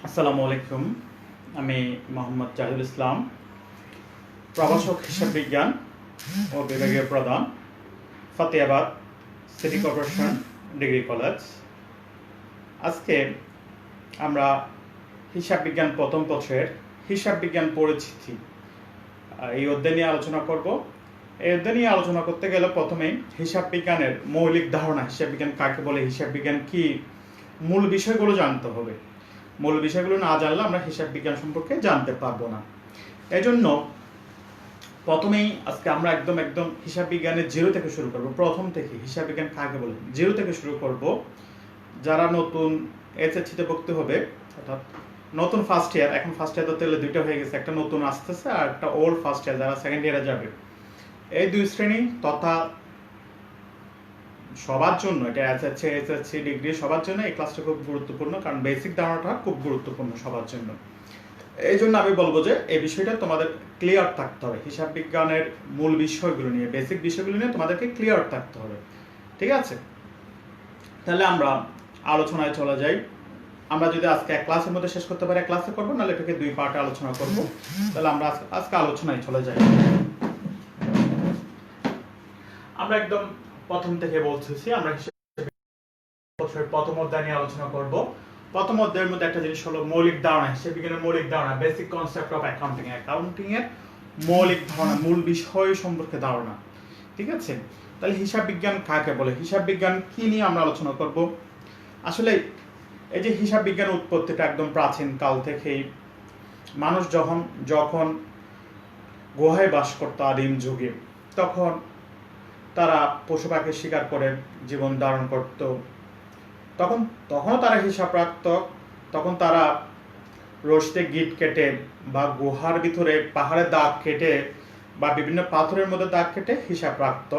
আসসালামু আলাইকুম। আমি মোহাম্মদ জাহিদুল ইসলাম, প্রভাষক হিসাব বিজ্ঞান ও বিভাগীয় প্রধান, Fatehabad city corporation degree college. আজকে আমরা হিসাব বিজ্ঞান প্রথম বছরের হিসাব বিজ্ঞান পরিচিতি এই অধ্যায় নিয়ে আলোচনা করব। এই অধ্যায় নিয়ে আলোচনা করতে গেলে প্রথমেই হিসাব বিজ্ঞানের মৌলিক ধারণা, হিসাব বিজ্ঞান কাকে বলে, হিসাব বিজ্ঞান কি, মূল বিষয়গুলো জানতে হবে। মূল বিষয়গুলো না জানলে আমরা হিসাব বিজ্ঞান সম্পর্কে জানতে পারবো না। এজন্য প্রথমেই আজকে আমরা একদম হিসাব বিজ্ঞানের জিরো থেকে শুরু করব। প্রথম থেকে হিসাব বিজ্ঞান কাকে বলে জিরো থেকে শুরু করব। যারা নতুন এইচএসসিতে ভর্তি হবে, অর্থাৎ নতুন ফার্স্ট ইয়ার, এখন ফার্স্ট ইয়ার তো তেলে দুইটা হয়ে গেছে, একটা নতুন আসতেছে আর একটা ওল্ড ফার্স্ট ইয়ার, যারা সেকেন্ড ইয়ারে যাবে, এই দুই শ্রেণী তথা সবার জন্য, এটা এইচএসসি ডিগ্রি সবার জন্য এই ক্লাসটা খুব গুরুত্বপূর্ণ, কারণ বেসিক ধারণাটা খুব গুরুত্বপূর্ণ সবার জন্য। এই জন্য আমি বলবো যে এই বিষয়টা তোমাদের ক্লিয়ার থাকতে হবে। হিসাব বিজ্ঞানের মূল বিষয়গুলো নিয়ে, বেসিক বিষয়গুলো নিয়ে তোমাদেরকে ক্লিয়ার থাকতে হবে, ঠিক আছে? তাহলে আমরা আলোচনায় চলে যাই। আমরা যদি আজকে এক ক্লাসের মধ্যে শেষ করতে পারি, এক ক্লাসে করবো, নাহলে এটাকে দুই পার্টে আলোচনা করব। তাহলে আমরা আজকে আলোচনায় চলে যাই। আমরা একদম প্রথম থেকে বলতেছি, আমরা প্রথম অধ্যায় নিয়ে আলোচনা করব। প্রথম অধ্যায়ের মধ্যে একটা জিনিস হলো মৌলিক ধারণা, হিসাব বিজ্ঞানের মৌলিক ধারণা, basic concept of accounting. Accounting এর মৌলিক ধারণা, মূল বিষয় সম্পর্কে ধারণা, ঠিক আছে? তাহলে হিসাব বিজ্ঞান কাকে বলে, হিসাব বিজ্ঞান কি নিয়ে আমরা আলোচনা করব। আসলে এই যে হিসাব বিজ্ঞান উৎপত্তিটা একদম প্রাচীন কাল থেকেই। মানুষ যখন গুহায় বাস করতো আদিম যুগে, তখন তারা পশু পাখি শিকার করে জীবন ধারণ করত। তখনও তারা হিসাব রাখত। তখন তারা রশিতে গিট কেটে বা গুহার ভিতরে পাহাড়ের দাগ কেটে বা বিভিন্ন পাথরের মধ্যে দাগ কেটে হিসাব রাখত।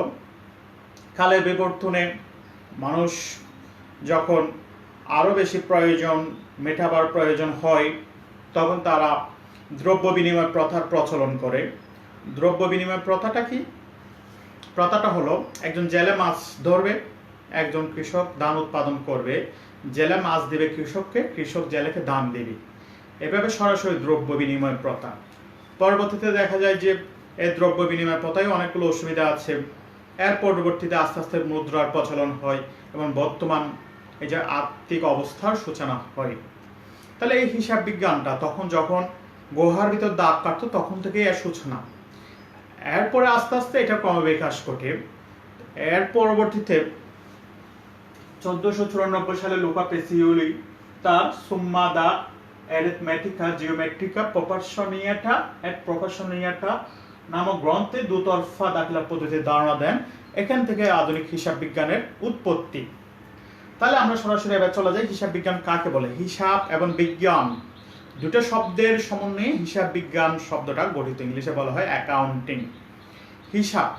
কালের বিবর্তনে মানুষ যখন আরো বেশি প্রয়োজন মেটাবার প্রয়োজন হয়, তখন তারা দ্রব্য বিনিময় প্রথার প্রচলন করে। দ্রব্য বিনিময় প্রথাটা কি? প্রথাটা হলো, একজন জেলে মাছ ধরবে, একজন কৃষক ধান উৎপাদন করবে, জেলে মাছ দিবে কৃষককে, কৃষক জেলেকে ধান দিবে। এভাবে সরাসরি দ্রব্য বিনিময় প্রথা। পরবর্তীতে দেখা যায় যে এই দ্রব্য বিনিময় প্রথায় অনেকগুলো অসুবিধা আছে। এর পরবর্তীতে আস্তে আস্তে মুদ্রার প্রচলন হয় এবং বর্তমান এই যে আর্থিক অবস্থার সূচনা হয়। তাহলে এই হিসাব বিজ্ঞানটা তখন যখন গুহার ভিতর দাগ কাটতো, তখন থেকে এর সূচনা। এরপরে আস্তে আস্তে এটা ক্রমবিকাশ ঘটে। এর পরবর্তীতে 1494 সালে লুকা পেসিওলি তার সুম্মা দা অ্যারিথমেটিকা জিওমেট্রিকা প্রপারশনিয়াটা নামক গ্রন্থে দুতরফা দাখিলা পদ্ধতির ধারণা দেন। এখান থেকে আধুনিক হিসাব বিজ্ঞানের উৎপত্তি। তাহলে আমরা সরাসরি এবার চলে যাই, হিসাব বিজ্ঞান কাকে বলে। হিসাব এবং বিজ্ঞান দুটো শব্দের সমন্বয়ে হিসাব বিজ্ঞান শব্দটা গঠিত। ইংলিশে বলা হয় অ্যাকাউন্টিং। হিসাব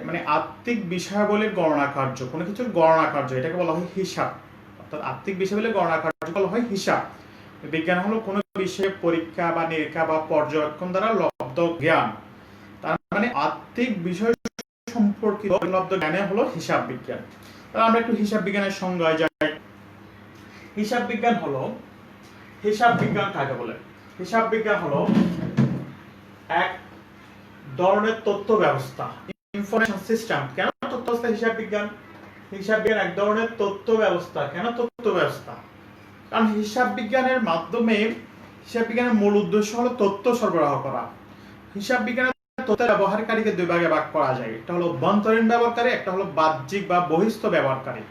মানে আর্থিক বিষয়াবলীর গণনা কার্য, কোনো কিছুর গণনা কার্য, এটাকে বলা হয় হিসাব। অর্থাৎ আর্থিক বিষয়াবলীর গণনা কার্য বলা হয় হিসাব। বিজ্ঞান হলো কোনো বিষয়ে পরীক্ষা বা নিরীক্ষা বা পর্যবেক্ষণ দ্বারা লব্ধ জ্ঞান। তার মানে আর্থিক বিষয় সম্পর্কিত লব্ধ জ্ঞানে হলো হিসাব বিজ্ঞান। তাহলে আমরা একটু হিসাব বিজ্ঞানের সংজ্ঞায় যাই। হিসাব বিজ্ঞান কাকে বলে? হিসাব বিজ্ঞান হলো এক ধরনের তথ্য ব্যবস্থা, ইনফরমেশন সিস্টেম। কেন তথ্য ব্যবস্থা হিসাব বিজ্ঞান? হিসাব বিজ্ঞান এক ধরনের তথ্য ব্যবস্থা। কেন তথ্য ব্যবস্থা? কারণ হিসাব বিজ্ঞানের মাধ্যমে, হিসাব বিজ্ঞানের মূল উদ্দেশ্য হলো তথ্য সরবরাহ করা। হিসাব বিজ্ঞানের তথ্যের ব্যবহারকারীকে দুই ভাগে ভাগ করা যায়। একটা হলো অভ্যন্তরীণ ব্যবহারকারী, একটা হলো বাহ্যিক বা বহিস্থ ব্যবহারকারী।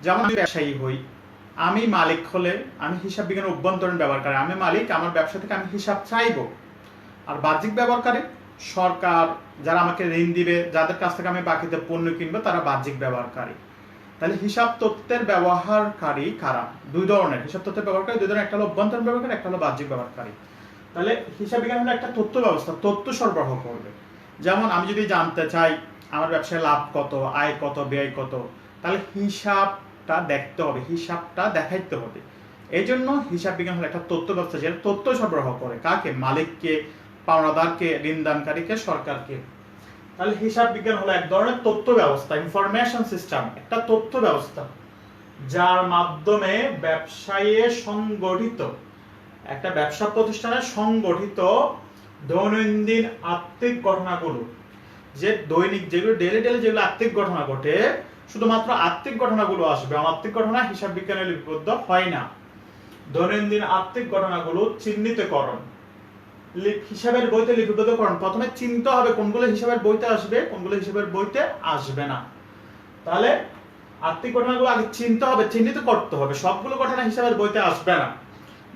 যেমন আমি ব্যবসায়ী হই, আমি মালিক হলে আমি হিসাব বিজ্ঞানের অভ্যন্তরীণ ব্যবহারকারী, আমি মালিক, আমার ব্যবসা থেকে আমি হিসাব চাইবো। আর বাহ্যিক ব্যবহারকারী সরকার, যারা আমাকে ঋণ দিবে, যাদের কাছ থেকে আমি বাকিতে পণ্য কিনবো, তারা বাহ্যিক ব্যবহারকারী। তাহলে হিসাব তথ্যের ব্যবহারকারী কারা? দুই ধরনের হিসাব তথ্যের ব্যবহারকারী দুই ধরনের, একটা হলো অভ্যন্তরীণ ব্যবহারকারী, একটা হলো বাহ্যিক ব্যবহারকারী। তাহলে হিসাব বিজ্ঞান হলো একটা তথ্য ব্যবস্থা, তথ্য সরবরাহ করবে। যেমন আমি যদি জানতে চাই আমার ব্যবসায় লাভ কত, আয় কত, ব্যয় কত, তাহলে হিসাবটা দেখতে হবে, হিসাবটা দেখাইতে হবে। এই জন্য হিসাব বিজ্ঞান হলো একটা তথ্য ব্যবস্থা, যেটা তথ্য সরবরাহ করে। কাকে? মালিককে, পাওনাদারকে, ঋণদানকারীকে, সরকারকে। তাহলে হিসাব বিজ্ঞান হলো এক ধরনের তথ্য ব্যবস্থা, ইনফরমেশন সিস্টেম, একটা তথ্য ব্যবস্থা। যার মাধ্যমে ব্যবসায়ে সংগঠিত একটা ব্যবসা প্রতিষ্ঠানে সংগঠিত দৈনন্দিন আর্থিক ঘটনাগুলো, যে দৈনিক যেগুলো ডেলি যেগুলো আর্থিক ঘটনা ঘটে, শুধুমাত্র আর্থিক ঘটনাগুলো আসবে, অনার্থিক ঘটনা হিসাব বিজ্ঞানে লিপিবদ্ধ হয় না। দৈনন্দিন আর্থিক ঘটনাগুলো চিহ্নিতকরণ, হিসাবের বইতে লিপিবদ্ধকরণ। প্রথমে চিনতে হবে কোনগুলো হিসাবের বইতে আসবে, কোনগুলো হিসাবের বইতে আসবে না। তাহলে আর্থিক ঘটনাগুলো আগে চিনতে হবে, চিহ্নিত করতে হবে। সবগুলো ঘটনা হিসাবের বইতে আসবে না।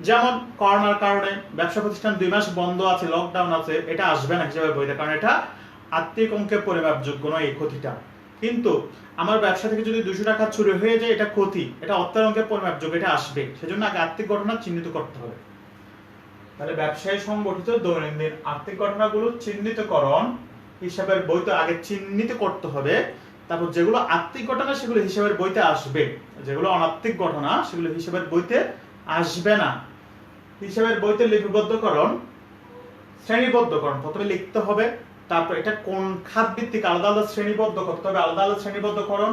যেমন করোনার কারণে ব্যবসা প্রতিষ্ঠান 2 মাস বন্ধ আছে, লকডাউন আছে, এটা আসবে না হিসাবের বইতে, কারণ এটা আর্থিক অঙ্কে পরিমাপযোগ্য নয় এই ক্ষতিটা। কিন্তু আমার ব্যবসা থেকে যদি 200 টাকা চুরি হয়ে যায়, এটা ক্ষতি, এটা অর্থের অঙ্কে পরিমাপযোগ্য, এটা আসবে। সেজন্য আগে আর্থিক ঘটনা চিহ্নিত করতে হবে। তাহলে ব্যবসায় সংগঠিত দৈনন্দিন আর্থিক ঘটনাগুলো চিহ্নিতকরণ হিসাবের বইতে আগে চিহ্নিত করতে হবে। তারপর যেগুলো আর্থিক ঘটনা সেগুলো হিসাবের বইতে আসবে, যেগুলো অনার্থিক ঘটনা সেগুলো হিসাবের বইতে আসবে না। হিসাবের বইতে লিপিবদ্ধকরণ, শ্রেণীবদ্ধকরণ প্রথমে লিখতে হবে, তারপর এটা কোন খাত ভিত্তিক আলাদা আলাদা শ্রেণীবদ্ধ করতে হবে, আলাদা আলাদা শ্রেণীবদ্ধকরণ,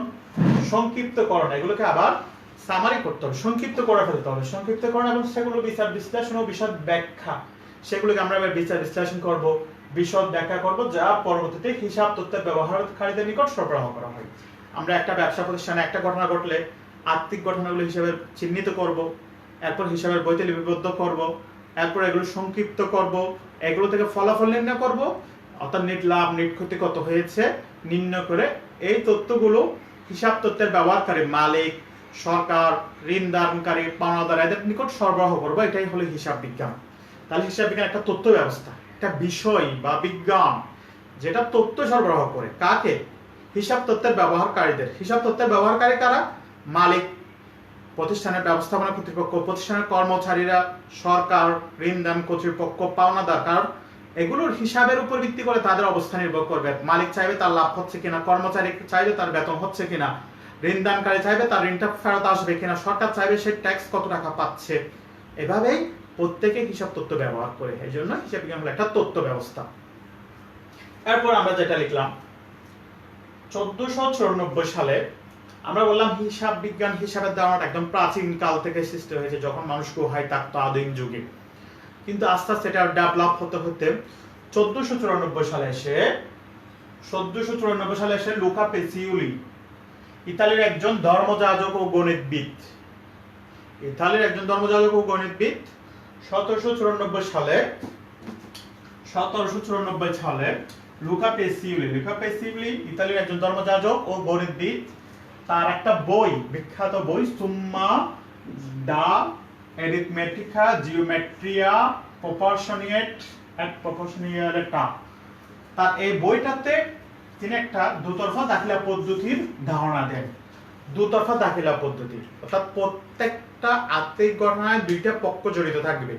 সংক্ষিপ্তকরণ, এগুলোকে আবার সামারি করতে হবে, সংক্ষিপ্ত করে ফেলতে হবে। সংক্ষিপ্তকরণ এবং সেগুলো বিচার বিশ্লেষণ ও বিশদ ব্যাখ্যা, সেগুলোকে আমরা এবার বিচার বিশ্লেষণ করব, বিশদ ব্যাখ্যা করব, যা পরবর্তীতে হিসাব তথ্যের ব্যবহারকারীদের নিকট সরবরাহ করা হয়। আমরা একটা ব্যবসা প্রতিষ্ঠানে একটা ঘটনা ঘটলে আর্থিক ঘটনাগুলো হিসাবে চিহ্নিত করব, এরপর হিসাবের বইতে লিপিবদ্ধ করব, এরপর এগুলো সংক্ষিপ্ত করব, এগুলো থেকে ফলাফল নির্ণয় করব, অর্থাৎ নেট লাভ নেট ক্ষতি কত হয়েছে নির্ণয় করে এই তথ্যগুলো হিসাব তথ্যের ব্যবহারকারী মালিক, সরকার, ঋণদানকারী, পাওনাদার এদের নিকট সরবরাহ করব। এটাই হলো হিসাব বিজ্ঞান। তাহলে হিসাব বিজ্ঞান একটা তথ্য ব্যবস্থা, একটা বিষয় বা বিজ্ঞান যেটা তথ্য সরবরাহ করে কাকে? হিসাব তথ্যের ব্যবহারকারীদের। হিসাব তথ্যের ব্যবহারকারী কারা? মালিক, প্রতিষ্ঠানের ব্যবস্থাপনা কর্তৃপক্ষ, প্রতিষ্ঠানের কর্মচারীরা, সরকার, ঋণদান কর্তৃপক্ষ, পাওনাদার। কারণ এগুলোর হিসাবের উপর ভিত্তি করে তাদের অবস্থা নির্ভর করবে। মালিক চাইবে তার লাভ হচ্ছে কিনা, কর্মচারী চাইবে তার বেতন হচ্ছে কিনা, ঋণদানকারী চাইবে তার ঋণটা ফেরত আসবে কিনা, সরকার চাইবে সে ট্যাক্স কত টাকা পাচ্ছে। এভাবেই প্রত্যেকে হিসাব তথ্য ব্যবহার করে। এই জন্য হিসাব বিজ্ঞান হলো একটা তথ্য ব্যবস্থা। এরপর আমরা যেটা লিখলাম 1494 সালে আমরা বললাম হিসাব বিজ্ঞান, হিসাবের ধারণাটা একদম প্রাচীন কাল থেকে সৃষ্টি হয়েছে, যখন মানুষ গুহায় থাকতো আদিম যুগে। কিন্তু আস্তে আস্তে এটা ডেভেলপ হতে হতে 1494 সালে এসে লুকা পেসিউলি, ইতালির একজন ধর্মযাজক ও গণিতবিদ, 1794 সালে লুকা পেসিউলি ইতালির একজন ধর্মযাজক ও গণিতবিদ, তার একটা বই, বিখ্যাত বই সুম্মা দা এরিথমেটিকা জিওমেট্রিয়া প্রপোর্শনিয়েটা, তার এই বইটাতে তিনি একটা দুতরফা দাখিলা পদ্ধতির ধারণা দেন। দুতরফা দাখিলা পদ্ধতি অর্থাৎ প্রত্যেকটা আর্থিক ঘটনায় 2টা পক্ষ জড়িত থাকবে।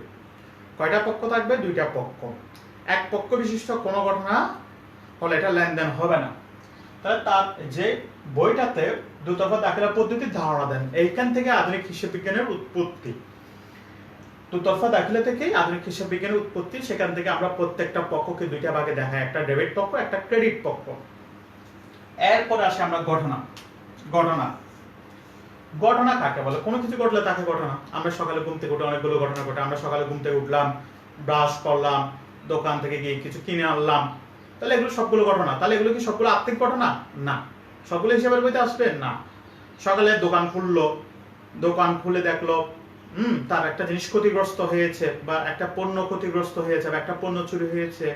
কয়টা পক্ষ থাকবে? 2টা পক্ষ। এক পক্ষ বিশিষ্ট কোনো ঘটনা হলে এটা লেনদেন হবে না। তাহলে তার যে বইটাতে দুতরফা দাখিলা পদ্ধতির ধারণা দেন, এইখান থেকে আধুনিক হিসাব বিজ্ঞানের উৎপত্তি। দুতরফা দাখিলা থেকেই আধুনিক হিসাব বিজ্ঞানের উৎপত্তি। সেখান থেকে আমরা প্রত্যেকটা পক্ষকে 2টা ভাগে দেখাই, একটা ডেবিট পক্ষ, একটা ক্রেডিট পক্ষ। এরপর আসে আমরা ঘটনা কাকে বলে? কোনো কিছু ঘটলে তাকে ঘটনা। আমরা সকালে ঘুম থেকে উঠে অনেকগুলো ঘটনা ঘটে। আমরা সকালে ঘুম থেকে উঠলাম, ব্রাশ করলাম, দোকান থেকে গিয়ে কিছু কিনে আনলাম, তাহলে এগুলো সবগুলো ঘটনা। তাহলে এগুলো কি সবগুলো আর্থিক ঘটনা? না। সবগুলো হিসাবের বইতে আসবে? না। সকালে দোকান খুললো, দোকান খুলে দেখলো তার একটা জিনিস ক্ষতিগ্রস্ত হয়েছে, বা একটা পণ্য ক্ষতিগ্রস্ত হয়েছে, বা একটা পণ্য চুরি হয়েছে,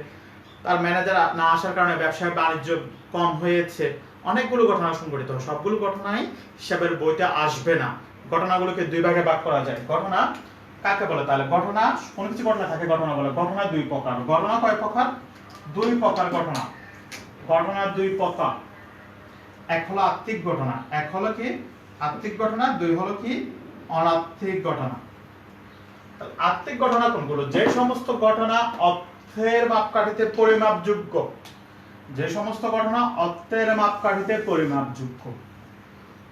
তার ম্যানেজার না আসার কারণে ব্যবসায় বাণিজ্য কম হয়েছে, অনেকগুলো ঘটনা সংঘটিত হয়। সবগুলো ঘটনাই হিসাবের বইতে আসবে না। ঘটনাগুলোকে 2 ভাগে ভাগ করা যায়। ঘটনা কাকে বলে? তাহলে ঘটনা, কোনো কিছু ঘটনা থাকে ঘটনা বলে। ঘটনা 2 প্রকার। ঘটনা কয় প্রকার? 2 প্রকার ঘটনা। ঘটনা 2 প্রকার। এক হলো আর্থিক ঘটনা, এক হলো কি আর্থিক ঘটনা, 2 হলো কি অনার্থিক ঘটনা। আর্থিক ঘটনা কোনগুলো? যে সমস্ত ঘটনা অর্থের মাপকাঠিতে পরিমাপযোগ্য, যে সমস্ত ঘটনা অর্থের মাপকাঠিতে পরিমাপযোগ্য।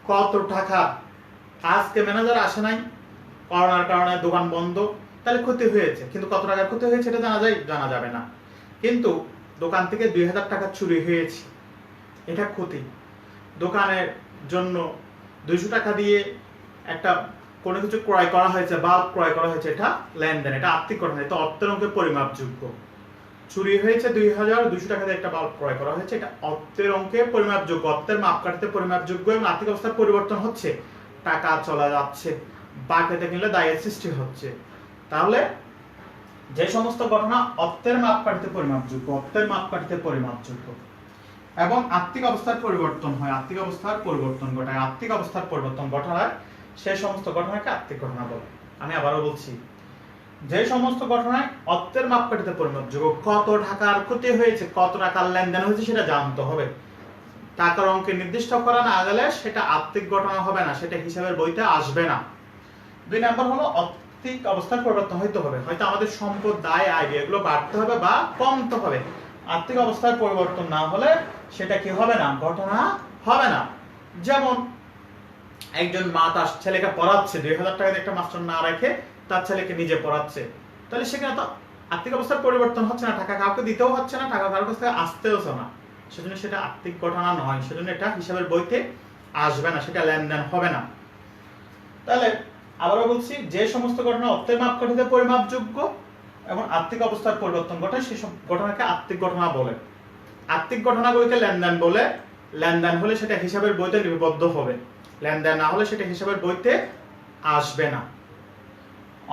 কত টাকা? আজকে ম্যানেজার আসে নাই, করোনার কারণে দোকান বন্ধ, তাহলে ক্ষতি হয়েছে, কিন্তু কত টাকার ক্ষতি হয়েছে এটা জানা যাবে না। কিন্তু দোকান থেকে 2000 টাকা চুরি হয়েছে, এটা ক্ষতি। দোকানের জন্য 200 টাকা দিয়ে একটা কোনো কিছু ক্রয় করা হয়েছে, বাল্ব ক্রয় করা হয়েছে, এটা লেনদেন, এটা আর্থিক ঘটনা, এটা অর্থের অঙ্কে পরিমাপযোগ্য। চুরি হয়েছে 2200 টাকা দিয়ে একটা বাল্ব ক্রয় করা হয়েছে, এটা অর্থের অঙ্কে পরিমাপযোগ্য, অর্থের মাপকাঠিতে পরিমাপযোগ্য এবং আর্থিক অবস্থার পরিবর্তন হচ্ছে, টাকা চলা যাচ্ছে, বাকিতে কিনলে দায়ের সৃষ্টি হচ্ছে। তাহলে যে সমস্ত ঘটনা অর্থের মাপকাঠিতে পরিমাপযোগ্য, অর্থের মাপকাঠিতে পরিমাপযোগ্য এবং আর্থিক অবস্থার পরিবর্তন হয়, আর্থিক অবস্থার পরিবর্তন ঘটায়, আর্থিক অবস্থার পরিবর্তন ঘটায়, সেই সমস্ত ঘটনাকে আর্থিক ঘটনা বলে। আমি আবারও বলছি, যে সমস্ত ঘটনায় অর্থের মাপকাঠিতে পরিমাপযোগ্য, কত টাকার ক্ষতি হয়েছে, কত টাকার লেনদেন হয়েছে সেটা জানতে হবে। টাকার অঙ্কে নির্দিষ্ট করা না গেলে সেটা আর্থিক ঘটনা হবে না, সেটা হিসাবের বইতে আসবে না। 2 নাম্বার হলো আর্থিক অবস্থার পরিবর্তন হইতে হবে, হয়তো আমাদের সম্পদ, দায়, আয় এগুলো বাড়তে হবে বা কমতে হবে। আর্থিক অবস্থার পরিবর্তন না হলে সেটা কি হবে না, ঘটনা হবে না। যেমন একজন মা তার ছেলেকে পড়াচ্ছে, 2000 টাকা দিয়ে একটা মাস্টার না রেখে তার ছেলেকে নিজে পড়াচ্ছে, তাহলে সেখানে তো আর্থিক অবস্থার পরিবর্তন হচ্ছে না, টাকা কাউকে দিতেও হচ্ছে না, টাকা কারোর কাছ থেকে আসতেও না, সেজন্য সেটা আর্থিক ঘটনা নয়, সেজন্য এটা হিসাবের বইতে আসবে না, সেটা লেনদেন হবে না। তাহলে আবারও বলছি, যে সমস্ত ঘটনা অর্থের মাপকাঠিতে পরিমাপযোগ্য এবং আর্থিক অবস্থার পরিবর্তন ঘটায় সেই সব ঘটনাকে আর্থিক ঘটনা বলে। আর্থিক ঘটনাগুলিকে লেনদেন বলে, লেনদেন হলে সেটা হিসাবের বইতে লিপিবদ্ধ হবে, লেনদেন না হলে সেটা হিসাবের বইতে আসবে না।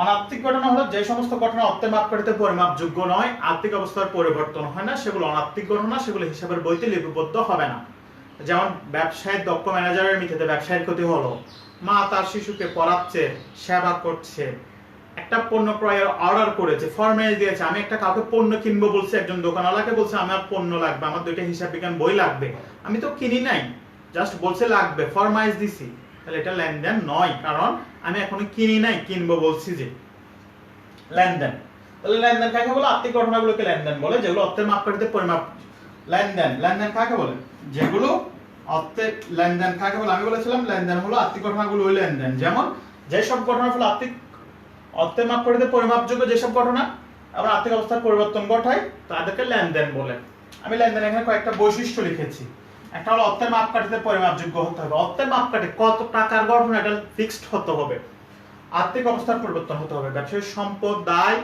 অনার্থিক ঘটনা হলো যে সমস্ত ঘটনা অর্থের মাপকাঠিতে পরিমাপযোগ্য নয়, আর্থিক অবস্থার পরিবর্তন হয় না, সেগুলো অনার্থিক ঘটনা, সেগুলো হিসাবের বইতে লিপিবদ্ধ হবে না। যেমন ব্যবসায়ের দক্ষ ম্যানেজারের মিথ্যাতে ব্যবসায়ের ক্ষতি হলো, মা তার শিশুকে পড়াচ্ছে, সেবা করছে, একটা পণ্য ক্রয়ের অর্ডার করেছে, ফরমাইশ দিয়েছে, আমি একটা কাউকে পণ্য কিনবো বলছি, একজন দোকানওয়ালাকে বলছে আমার পণ্য লাগবে, আমার 2টা হিসাব বিজ্ঞান বই লাগবে, আমি তো কিনি নাই, জাস্ট বলছে লাগবে, ফরমাইশ দিছি, তাহলে এটা লেনদেন নয়, কারণ আমি এখনো কিনি নাই, কিনবো বলছি যে লেনদেন। তাহলে লেনদেন কাকে বলে? আর্থিক ঘটনাগুলোকে লেনদেন বলে, যেগুলো অর্থের মাপকাঠিতে পরিমাপ। লেনদেন, লেনদেন কাকে বলে? যেগুলো অর্থের, লেনদেন কাকে বলে? আমি বলেছিলাম লেনদেন হলো আর্থিক ঘটনাগুলো ওই লেনদেন, যেমন যেসব ঘটনার ফলে আর্থিক অর্থের মাপকাঠিতে পরিমাপযোগ্য যেসব ঘটনা আবার আর্থিক অবস্থার পরিবর্তন ঘটায় তাদেরকে লেনদেন বলে। আমি লেনদেন এখানে কয়েকটা বৈশিষ্ট্য লিখেছি। একটা হলো অর্থের মাপকাঠিতে পরিমাপযোগ্য হতে হবে, অর্থের মাপকাঠি কত টাকার ঘটনা এটা ফিক্সড হতে হবে, আর্থিক অবস্থার পরিবর্তন হতে হবে, ব্যবসায়িক সম্পদ, দায়,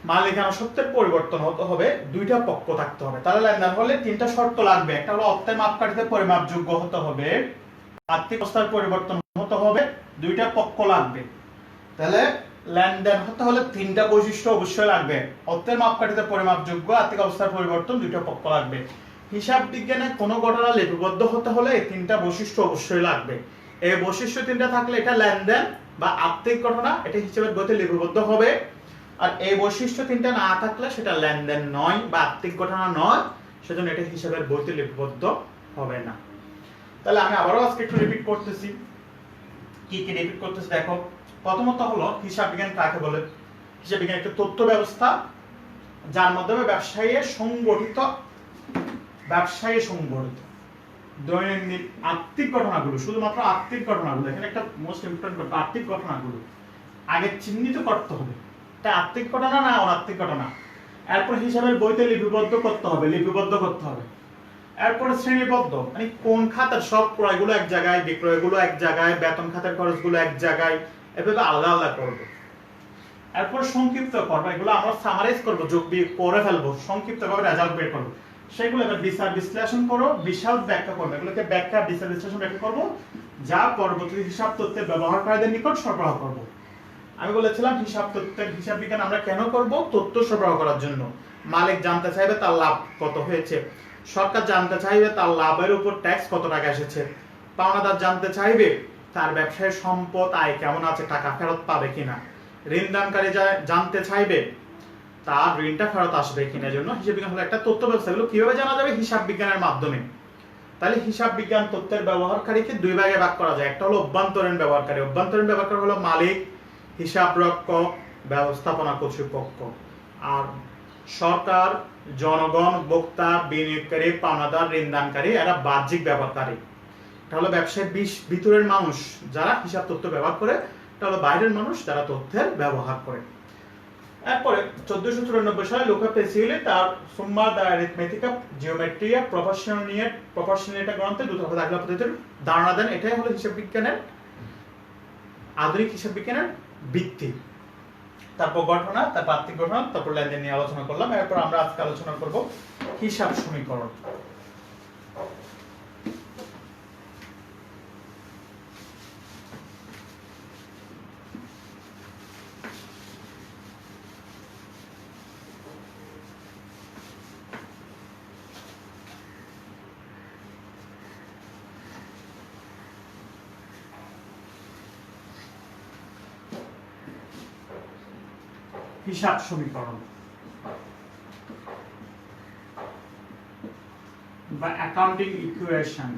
মালিকানা সত্ত্বের পরিবর্তন হতে হবে, 2টা পক্ষ থাকতে হবে। তাহলে লেনদেন হলে 3টা শর্ত লাগবে, একটা হলো অর্থের মাপকাঠিতে পরিমাপযোগ্য হতে হবে, আর্থিক অবস্থার পরিবর্তন হতে হবে, 2টা পক্ষ লাগবে। তাহলে লেনদেন হতে হলে 3টা বৈশিষ্ট্য অবশ্যই লাগবে, অর্থের মাপকাঠিতে পরিমাপযোগ্য, আর্থিক অবস্থার পরিবর্তন, 2টা পক্ষ লাগবে। হিসাব বিজ্ঞানে কোনো ঘটনা লিপিবদ্ধ হতে হলে এই 3টা বৈশিষ্ট্য অবশ্যই লাগবে। এই বৈশিষ্ট্য 3টা থাকলে এটা লেনদেন বা আর্থিক ঘটনা, এটা হিসাবের বইতে লিপিবদ্ধ হবে। আর এই বৈশিষ্ট্য 3টা না থাকলে সেটা লেনদেন নয় বা আর্থিক ঘটনা নয়, সেজন্য এটা হিসাবের বইতে লিপিবদ্ধ হবে না। তাহলে আমি আবারও আজকে একটু রিপিট করতেছি, কি কি রিপিট করতেছি দেখো। প্রথমত হলো হিসাব বিজ্ঞান কাকে বলে? হিসাব বিজ্ঞান একটা তথ্য ব্যবস্থা যার মাধ্যমে ব্যবসায়ী সংগঠিত দৈনন্দিন আর্থিক ঘটনাগুলো, শুধুমাত্র আর্থিক ঘটনাগুলো, এখানে একটা মোস্ট ইম্পর্টেন্ট কথা, আর্থিক ঘটনাগুলো আগে চিহ্নিত করতে হবে, এটা আর্থিক ঘটনা না অনার্থিক ঘটনা। এরপর হিসাবের বইতে লিপিবদ্ধ করতে হবে। এরপরে শ্রেণীবদ্ধ, মানে কোন খাতের সব ক্রয়গুলো এক জায়গায়, বিক্রয়গুলো এক জায়গায়, বেতন খাতের খরচগুলো এক জায়গায়, এভাবে আলাদা আলাদা করব। এরপর সংক্ষিপ্ত করব, এগুলো আমরা সামারাইজ করব, যোগ বিয়োগ করে ফেলবো, সংক্ষিপ্তভাবে রেজাল্ট বের করব। সেগুলো এবার বিচার বিশ্লেষণ করো, বিশাল ব্যাখ্যা করবে, এগুলোকে ব্যাখ্যা, বিচার বিশ্লেষণ ব্যাখ্যা করব, যা পরবর্তী হিসাব তথ্যের ব্যবহারকারীদের নিকট সরবরাহ করব। আমি বলেছিলাম হিসাব বিজ্ঞান আমরা কেন করব? তথ্য সরবরাহ করার জন্য। মালিক জানতে চাইবে তার লাভ কত হয়েছে, সরকার জানতে চাইবে তার লাভের উপর ট্যাক্স কত টাকা এসেছে, পাওনাদার জানতে চাইবে তার ব্যবসায় সম্পদ আয় কেমন আছে, টাকা ফেরত পাবে কিনা, ঋণদানকারী জানতে চাইবে তার ঋণটা ফেরত আসবে কিনা। জন্য হিসাব বিজ্ঞান হলো একটা তথ্য ব্যবস্থা। এগুলো কিভাবে জানা যাবে? হিসাব বিজ্ঞানের মাধ্যমে। তাহলে হিসাব বিজ্ঞান তথ্যের ব্যবহারকারীকে 2 ভাগে ভাগ করা যায়। একটা হলো অভ্যন্তরীণ ব্যবহারকারী, অভ্যন্তরীণ ব্যবহারকারী হলো মালিক, হিসাব রক্ষক, ব্যবস্থাপনা কর্তৃপক্ষ। আর সরকার, জনগণ, ভোক্তা, বিনিয়োগকারী, পাওনাদার, ঋণদানকারী, এরা বাহ্যিক ব্যবহারকারী। এটা হলো ব্যবসায়ের ভিতরের মানুষ যারা হিসাব তথ্য ব্যবহার করে, এটা হলো বাইরের মানুষ যারা তথ্যের ব্যবহার করে। এরপরে 1494 সালে লুকা পেসিওলি তার সুম্মা দ্য অ্যারিথমেটিকা জিওমেট্রিয়া প্রপোর্শনিয়েটা গ্রন্থে 2 দফা দাখিলা পদ্ধতির ধারণা দেন। এটাই হলো হিসাব বিজ্ঞানের আধুনিক হিসাব বিজ্ঞানের ভিত্তি। তারপর ঘটনা, তারপর আর্থিক ঘটনা, তারপর লেনদেন নিয়ে আলোচনা করলাম। এরপর আমরা আজকে আলোচনা করব হিসাব সমীকরণ। হিসাব সমীকরণ বা অ্যাকাউন্টিং ইকুয়েশন।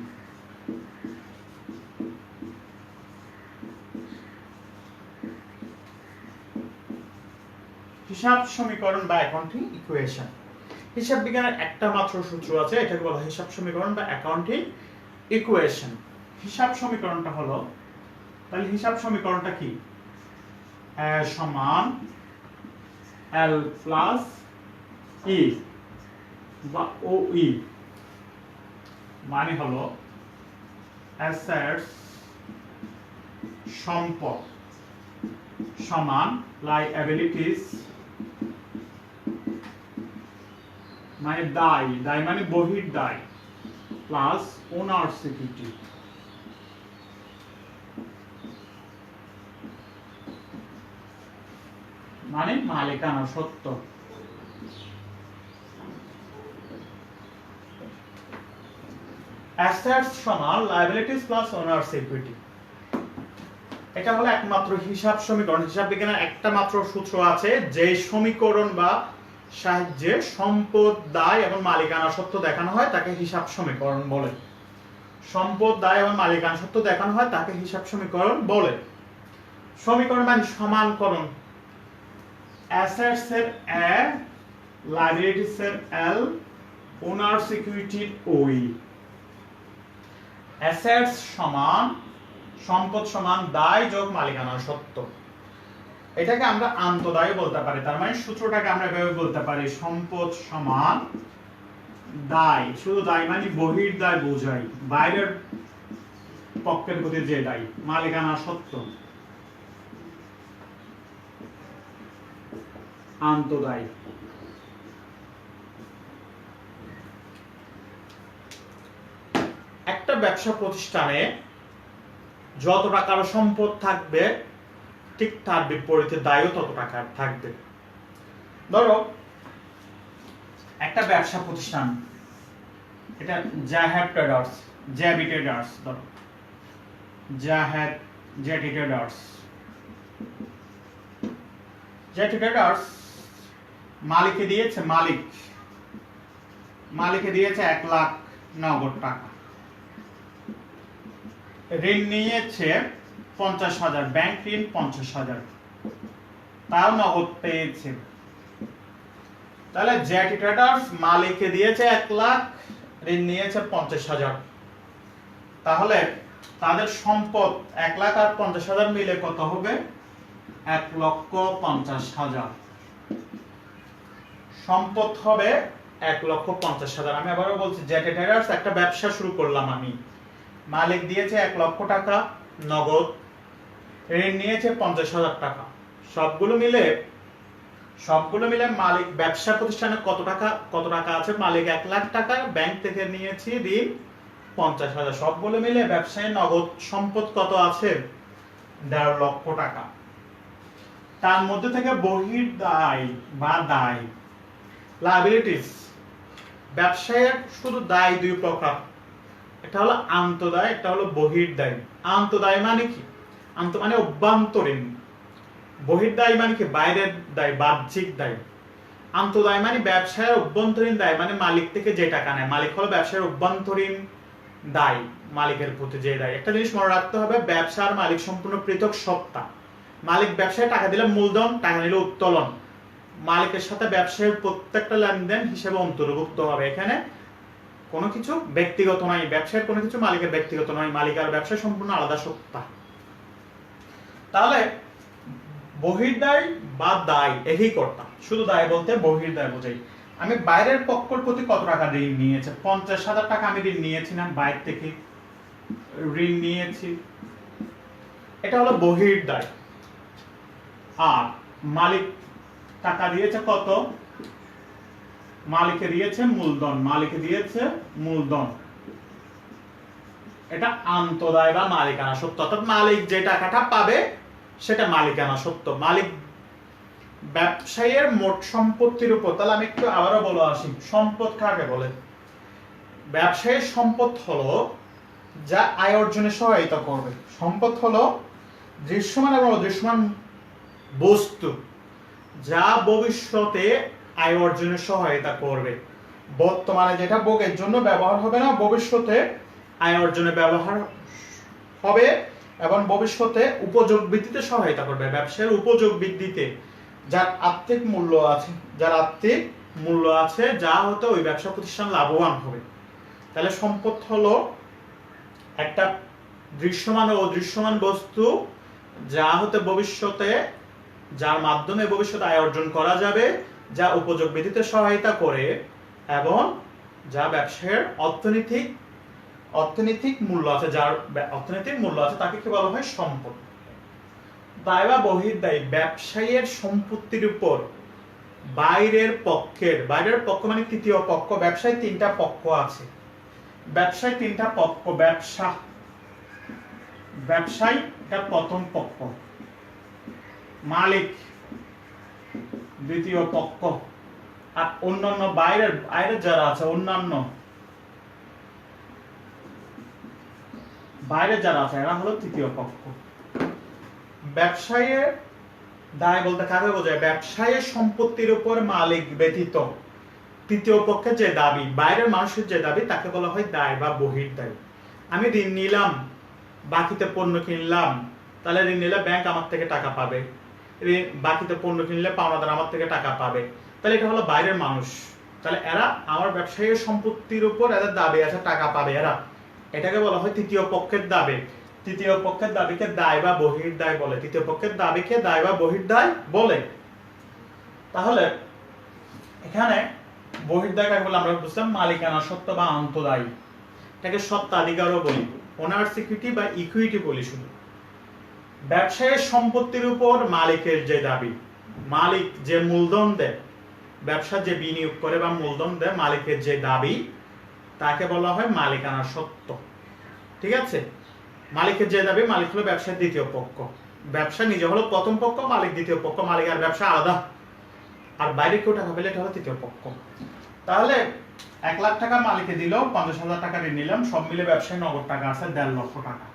হিসাব সমীকরণ বা অ্যাকাউন্টিং ইকুয়েশন। হিসাব বিজ্ঞানের একটা মাত্র সূত্র আছে, এটাকে বলা হয় হিসাব সমীকরণ বা অ্যাকাউন্টিং ইকুয়েশন। হিসাব সমীকরণটা হলো, তাহলে হিসাব সমীকরণটা কি? সমান L প্লাস E বা OE, মানে হলো অ্যাসেটস সম্পদ সমান লায়াবিলিটিস মানে দায়, দায় মানে বহির দায়, প্লাস ওনার্স ইকুইটি মানে মালিকানা সত্ত্ব। অ্যাসেটস সমান লায়াবিলিটিস প্লাস ওনার্স ইকুইটি, এটা হলো একমাত্র হিসাব সমীকরণ। হিসাব বিজ্ঞানের একটা মাত্র সূত্র আছে, যে সমীকরণ বা সাহায্যে সম্পদ, দায় এবং মালিকানা সত্ত্ব দেখানো হয় তাকে হিসাব সমীকরণ বলে। সম্পদ, দায় এবং মালিকানা সত্ত্ব দেখানো হয় তাকে হিসাব সমীকরণ বলে। সমীকরণ মানে সমানকরণ। অ্যাসেটস এর এ, লায়াবিলিটিস এর এল, ওনার্স ইকুইটির ওই। অ্যাসেটস সমান সম্পদ সমান দায় যোগ মালিকানা সত্ত্ব, এটাকে আমরা আন্তদায় বলতে পারি। তার মানে সূত্রটাকে আমরা এভাবে বলতে পারি, সম্পদ সমান দায়, শুধু দায় মানে বহির দায় বোঝাই, বাইরের পক্ষের প্রতি যে দায়, মালিকানা সত্ত্ব আন্তদায়। একটা ব্যবসা প্রতিষ্ঠানে যত টাকার সম্পদ থাকবে ঠিক তার বিপরীতে দায়ও তত টাকার থাকবে। ধরো একটা ব্যবসা প্রতিষ্ঠান, এটা জাহেদ ট্রেডার্স, জেবি ট্রেডার্স, ধরো Zahed jetty traders. Jetty traders মালিককে দিয়েছে, মালিককে দিয়েছে 1 লাখ নগদ টাকা, ঋণ নিয়েছে 50,000, ব্যাংক ঋণ 50,000, তাও নগদ পেয়েছে। তাহলে জেটি ট্রেডার্স মালিককে দিয়েছে 1 লাখ, ঋণ নিয়েছে 50,000, তাহলে তাদের সম্পদ 1 লাখ আর 50,000 মিলে কত হবে? 1,50,000। সম্পদ হবে 1,50,000। আমি আবারও বলছি, জেটি ট্রেডার্স একটা ব্যবসা শুরু করলাম আমি, মালিক দিয়েছে 1 লক্ষ টাকা নগদ, ঋণ নিয়েছে 50,000 টাকা, সবগুলো মিলে মালিক ব্যবসা প্রতিষ্ঠানে কত টাকা আছে? মালিক 1 লাখ টাকা, ব্যাংক থেকে নিয়েছি ঋণ 50,000, সবগুলো মিলে ব্যবসায় নগদ সম্পদ কত আছে? 1.5 লক্ষ টাকা। তার মধ্যে থেকে বহির দায় বা দায়, লায়াবিলিটিস, ব্যবসায়ের শুধু দায় দুই প্রকার, একটা হলো আন্তদায়, একটা হলো বহির্দায়। আন্তদায় মানে কি? মানে অভ্যন্তরীণ। বহির্দায় মানে কি? বাইরের দায়, বাহ্যিক দায়। আন্তদায় মানে ব্যবসায়ের অভ্যন্তরীণ দায়, মানে মালিক থেকে যে টাকা নেয়, মালিক হলো ব্যবসায়ের অভ্যন্তরীণ দায়, মালিকের প্রতি যে দায়। একটা জিনিস মনে রাখতে হবে, ব্যবসার মালিক সম্পূর্ণ পৃথক সত্তা। মালিক ব্যবসায় টাকা দিলে মূলধন, টাকা নিলে উত্তোলন। মালিকের সাথে ব্যবসায়ের প্রত্যেকটা লেনদেন হিসেবে অন্তর্ভুক্ত হবে। এখানে কোনো কিছু ব্যক্তিগত নয়, ব্যবসায়ের কোনো কিছু মালিকের ব্যক্তিগত নয়, মালিক আর ব্যবসা সম্পূর্ণ আলাদা সত্তা। তাহলে বহির্দায় বা দায় একই কর্তা, শুধু দায় বলতে বহির্দায় বোঝাই। আমি বাইরের পক্ষের প্রতি কত টাকা ঋণ নিয়েছে? 50,000 টাকা আমি ঋণ নিয়েছিলাম, বাইরে থেকে ঋণ নিয়েছি। এটা হলো বহির্দায়। আর মালিক টাকা দিয়েছে কত, মালিকে দিয়েছে মূলধন, মালিকে দিয়েছে মূলধন, এটা আন্তদায় বা মালিকানা সত্ত্ব, অর্থাৎ মালিক যে টাকাটা পাবে সেটা মালিকানা সত্ত্ব। মালিক ব্যবসায়ীর মোট সম্পত্তির উপর, তাহলে আমি একটু আবারও বলে আসি, সম্পদ কাকে বলে? ব্যবসায়ীর সম্পদ হলো যা আয় অর্জনে সহায়তা করবে। সম্পদ হলো দৃশ্যমান এবং অদৃশ্যমান বস্তু যা ভবিষ্যতে আয় অর্জনে সহায়তা করবে। বর্তমানে যেটা ভোগের জন্য ব্যবহার হবে না, ভবিষ্যতে আয় অর্জনে ব্যবহার হবে এবং ভবিষ্যতে উপযোগ বৃদ্ধিতে সহায়তা করবে। ব্যবসার উপযোগ বৃদ্ধিতে যার আর্থিক মূল্য আছে, যার আর্থিক মূল্য আছে, যা হতে ওই ব্যবসা প্রতিষ্ঠান লাভবান হবে। তাহলে সম্পদ হলো একটা দৃশ্যমান ও অদৃশ্যমান বস্তু যা হতে ভবিষ্যতে, যার মাধ্যমে ভবিষ্যতে আয় অর্জন করা যাবে, যা উপযোগ বৃদ্ধিতে সহায়তা করে এবং যা ব্যবসায়ের অর্থনৈতিক মূল্য আছে, যার অর্থনৈতিক মূল্য আছে তাকে কি বলা হয়? সম্পদ। দায় বা বহির্দায়, ব্যবসায়ীর সম্পত্তির উপর বাইরের পক্ষ মানে তৃতীয় পক্ষ। ব্যবসায় তিনটা পক্ষ আছে, ব্যবসায় তিনটা পক্ষ। ব্যবসায় এটা প্রথম পক্ষ, মালিক দ্বিতীয় পক্ষ, আর অন্যান্য বাইরের যারা আছে, অন্যান্য বাইরে যারা আছে এরা হলো তৃতীয় পক্ষ। ব্যবসায়ের দায় বলতে কাকে বোঝায়? ব্যবসায়ের সম্পত্তির উপর মালিক ব্যতীত তৃতীয় পক্ষের যে দাবি, বাইরের মানুষের যে দাবি, তাকে বলা হয় দায় বা বহির্দায়। আমি ঋণ নিলাম, বাকিতে পণ্য কিনলাম, তাহলে ঋণ নিলে ব্যাংক আমার থেকে টাকা পাবে, বাকিতে পণ্য কিনলে পাওনাদার আমার থেকে টাকা পাবে, তাহলে এটা হলো বাইরের মানুষ। তাহলে এরা আমার ব্যবসায়ীর সম্পত্তির উপর এদের দাবি আছে, টাকা পাবে এরা, এটাকে বলা হয় তৃতীয় পক্ষের দাবি। তৃতীয় পক্ষের দাবিকে দায় বা বহির্দায় বলে। তৃতীয় পক্ষের দাবিকে দায় বা বহির্দায় বলে। তাহলে এখানে বহির্দায় কাকে বলে? আমরা বুঝলাম মালিকানা সত্ত্ব বা আন্তদায়ী, এটাকে স্বত্বাধিকারও বলি, ওনার সিকিউরিটি বা ইকুইটি বলি শুধু। ব্যবসায়ের সম্পত্তির উপর মালিকের যে দাবি, মালিক যে মূলধন দেয়, ব্যবসা যে বিনিয়োগ করে বা মূলধন দেয়, মালিকের যে দাবি তাকে বলা হয় মালিকানা সত্ত্ব। ঠিক আছে? মালিকের যে দাবি, মালিক হলো ব্যবসার দ্বিতীয় পক্ষ, ব্যবসা নিজে হলো প্রথম পক্ষ, মালিক দ্বিতীয় পক্ষ, মালিক আর ব্যবসা আলাদা, আর বাইরে কেউ টাকা পেলে এটা হলো তৃতীয় পক্ষ। তাহলে 1 লাখ টাকা মালিকে দিল, 50,000 টাকা ঋণ নিলাম, সব মিলে ব্যবসায় নগদ টাকা আছে 1.5 লক্ষ টাকা।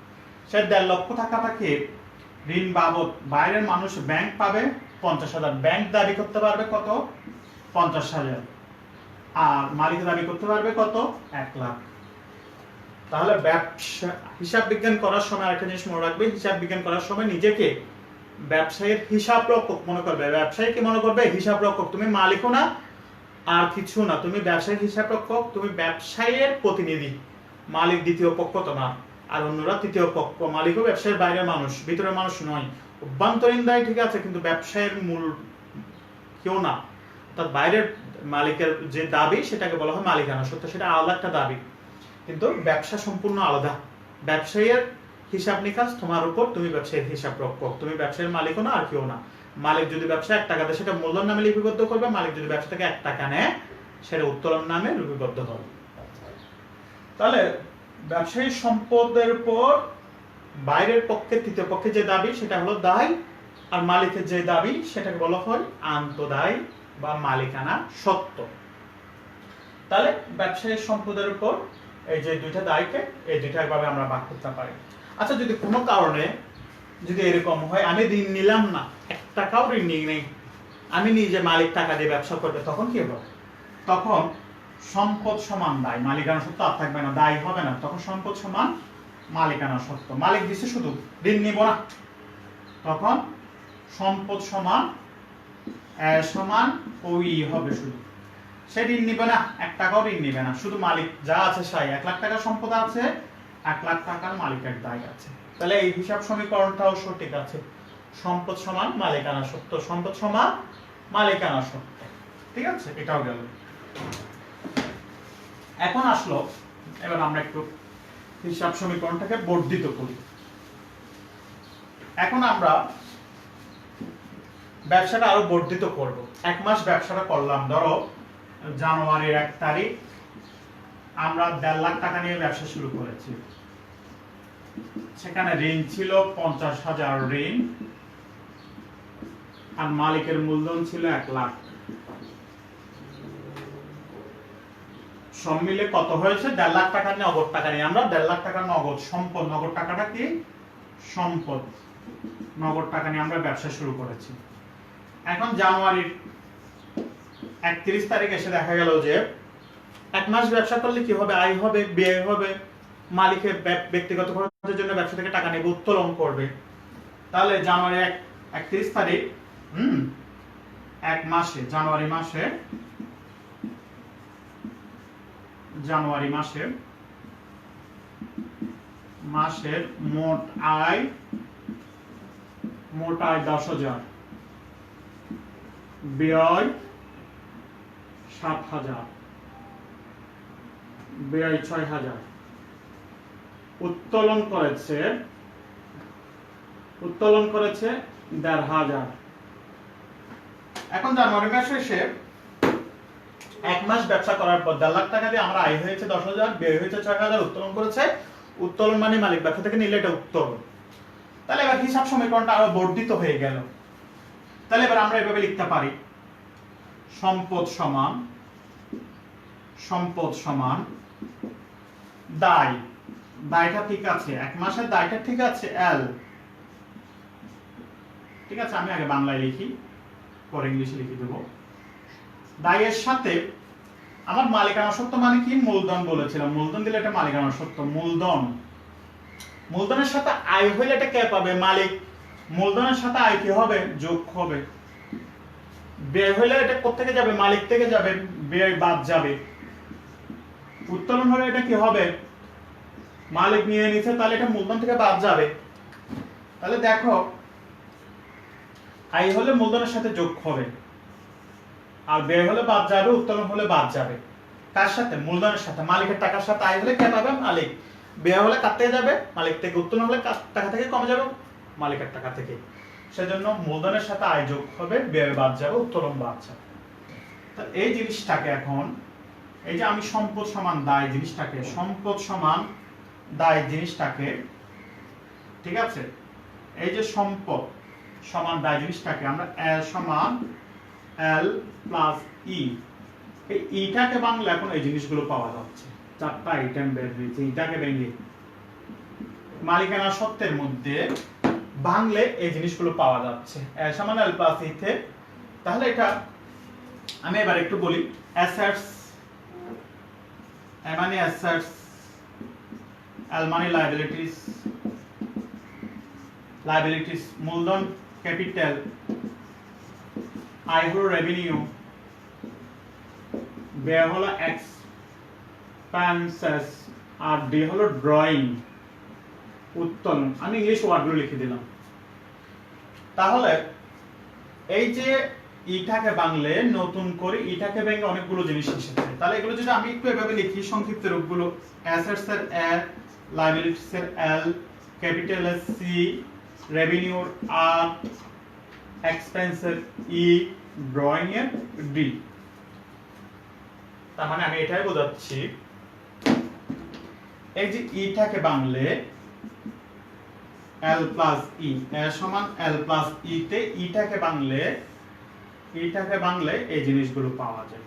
সেই 1.5 লক্ষ টাকাটাকে ঋণ বাবদ বাইরের মানুষ ব্যাংক পাবে 50,000, ব্যাংক দাবি করতে পারবে কত? 50,000, আর মালিক দাবি করতে পারবে কত? 1 লাখ। তাহলে ব্যবসা হিসাব বিজ্ঞান করার সময় আরেকটা জিনিস মনে রাখবে, হিসাব বিজ্ঞান করার সময় নিজেকে ব্যবসায়ের হিসাব রক্ষক মনে করবে। ব্যবসায়ী কি মনে করবে? হিসাব রক্ষক। তুমি মালিকও না আর কিছু না, তুমি ব্যবসায়িক হিসাব রক্ষক, তুমি ব্যবসায়ের প্রতিনিধি। মালিক দ্বিতীয় পক্ষ তোমার, আর অন্যরা তৃতীয় পক্ষ। মালিকও ব্যবসায়ের বাইরের মানুষ, ভিতরের মানুষ নয়। অভ্যন্তরীণ দায় ঠিক আছে, কিন্তু ব্যবসায়ের মূল কেউ না। তার বাইরের মালিকের যে দাবি সেটাকে বলা হয় মালিকানা সত্ত্ব, সেটা আলাদা একটা দাবি, কিন্তু ব্যবসা সম্পূর্ণ আলাদা। ব্যবসায়ের হিসাব নিকাশ তোমার উপর, তুমি ব্যবসায়ের হিসাব রক্ষক, তুমি ব্যবসায়ের মালিকও না আর কেউ না। মালিক যদি ব্যবসা 1 টাকা দেয় সেটা মূলধন নামে লিপিবদ্ধ করবে, মালিক যদি ব্যবসা থেকে 1 টাকা নেয় সেটা উত্তোলন নামে লিপিবদ্ধ করবে। তাহলে ব্যবসায়ী সম্পদের উপর বাইরের পক্ষে তৃতীয় পক্ষে যে দাবি সেটা হলো দায়, আর মালিকের যে দাবি সেটাকে বলা হয় আন্তদায় বা মালিকানা সত্ত্ব। তাহলে ব্যবসায়ী সম্পদের উপর এই যে দুইটা দায়কে, এই দুইটা ভাবে আমরা ভাগ করতে পারি। আচ্ছা, যদি কোনো কারণে যদি এরকম হয় আমি ঋণ নিলাম না, 1 টাকাও ঋণ নিই নেই, আমি নিজে মালিক টাকা দিয়ে ব্যবসা করবে, তখন কি হবে? তখন সম্পদ সমান দায়, মালিকানা সত্ত্ব আর থাকবে না, দায় হবে না, তখন সম্পদ সমান মালিকানা সত্ত্ব। মালিক দিছে শুধু, ঋণ নিব না, তখন সম্পদ সমান সমান ওই হবে শুধু। সে ঋণ নিবে না, 1 টাকাও ঋণ নিবে না, শুধু মালিক যা আছে সাই 1 লাখ টাকার সম্পদ আছে, 1 লাখ টাকার মালিকের দায় আছে। তাহলে এই হিসাব সমীকরণটাও সঠিক আছে, সম্পদ সমান মালিকানা সত্ত্ব, সম্পদ সমান মালিকানা সত্ত্ব। ঠিক আছে, এটাও গেল। এখন আসলো, এবার আমরা একটু হিসাব সমীকরণটাকে বর্ধিত করি। এখন আমরা ব্যবসাটা আরো বর্ধিত করব। 1 মাস ব্যবসাটা করলাম, ধরো জানুয়ারির 1 তারিখ আমরা 1.5 লাখ টাকা নিয়ে ব্যবসা শুরু করেছি। সেখানে ঋণ ছিল 50,000 ঋণ, আর মালিকের মূলধন ছিল 1 লাখ। সব মিলে কত হয়েছে? 1.5 লাখ টাকা নগদ টাকা নিয়ে আমরা 1.5 লাখ টাকা নগদ সম্পদ, নগদ টাকাটা কি সম্পদ, নগদ টাকা নিয়ে আমরা ব্যবসা শুরু করেছি। এখন জানুয়ারির 31 তারিখ এসে দেখা গেল যে 1 মাস ব্যবসা করলে কি হবে? আয় হবে, ব্যয় হবে, মালিকের ব্যক্তিগত খরচের জন্য ব্যবসা থেকে টাকা নেবে, উত্তোলন করবে। তাহলে জানুয়ারি 31 তারিখ 1 মাসে, জানুয়ারি মাসের মোট আয় 10,000, ব্যয় 7,000, ব্যয় 6,000, উত্তোলন করেছে 1,500। এখন জানুয়ারি মাসে এসে 1 মাস ব্যবসা করার পর 1.5 লাখ টাকা দিয়ে আমরা আয় হয়েছে 10,000, ব্যয় হয়েছে 6,000, উত্তোলন করেছে। উত্তোলন মানে মালিক ব্যবসা থেকে নিলে এটা উত্তোলন। তাহলে এবার হিসাব সমীকরণটা আরো বর্ধিত হয়ে গেল। তাহলে এবার আমরা এভাবে লিখতে পারি, সম্পদ সমান দায়, দায়টা ঠিক আছে, 1 মাসের দায়টা ঠিক আছে এল, ঠিক আছে। আমি আগে বাংলায় লিখি, পরে ইংলিশে লিখে দেব। দায়ের সাথে আমার মালিকানা সত্ত্ব মানে কি? মূলধন বলেছিলাম, মূলধন দিলে এটা মালিকানা সত্ত্ব, মূলধনের সাথে আয় হইলে এটা কে পাবে? মালিক। মূলধনের সাথে আয় কি হবে? যোগ হবে। ব্যয় হইলে এটা কোত্থেকে যাবে? মালিক থেকে যাবে, ব্যয় বাদ যাবে। উত্তোলন হলে এটা কি হবে? মালিক নিয়ে নিছে, তাহলে এটা মূলধন থেকে বাদ যাবে। তাহলে দেখো, আয় হলে মূলধনের সাথে যোগ হবে, আর ব্যয় হলে বাদ যাবে, উত্তোলন হলে বাদ যাবে। কার সাথে? মূলধনের সাথে। মালিকের টাকার সাথে আয় হলে কে পাবে? মালিক। ব্যয় হলে কার থেকে যাবে? মালিক থেকে। উত্তোলন হলে কার টাকা থেকে কমে যাবে? মালিকের টাকা থেকে। সেজন্য মূলধনের সাথে আয় যোগ হবে, ব্যয় বাদ যাবে, উত্তোলন বাদ যাবে। তো এই জিনিসটাকে এখন, এই যে আমি সম্পদ সমান দায় জিনিসটাকে, ঠিক আছে, এই যে সম্পদ সমান দায় জিনিসটাকে আমরা সমান এল প্লাস ই, এই ইটাকে বাংলা এখন এই জিনিসগুলো পাওয়া যাচ্ছে। 4টা আইটেম বের হয়েছে, ইটাকে ভেঙে মালিকানা সত্ত্বের মধ্যে ভাঙলে এই জিনিসগুলো পাওয়া যাচ্ছে, এল সমান এল প্লাস ই তে। তাহলে এটা আমি এবার একটু বলি, অ্যাসেটস, এ মানে অ্যাসেটস, এল মানে লায়াবিলিটিস, মূলধন ক্যাপিটাল, আয় হলো রেভিনিউ, ব্যয় হলো এক্সপেন্সেস, আর ডি হলো ড্রয়িং, উত্তোলন। আমি ইংলিশ ওয়ার্ডগুলো লিখে দিলাম। তাহলে এই যে ইটাকে বাংলে নতুন করে ইটাকে ভেঙে অনেকগুলো জিনিস এসেছে। তাহলে এগুলো যদি আমি একটু এভাবে লিখি, সংক্ষিপ্ত রূপগুলো, অ্যাসেটস এর এ, লায়াবিলিটিস এর এল, ক্যাপিটাল এর সি, রেভিনিউর আর, এক্সপেন্স এর ই, ড্রয়িং এর ডি। তার মানে আমি এটাই বোঝাচ্ছি, এই যে ইটাকে বাংলে এল প্লাস ই, এ সমান এল প্লাস ই তে ইটাকে বাংলে এই জিনিসগুলো পাওয়া যায়।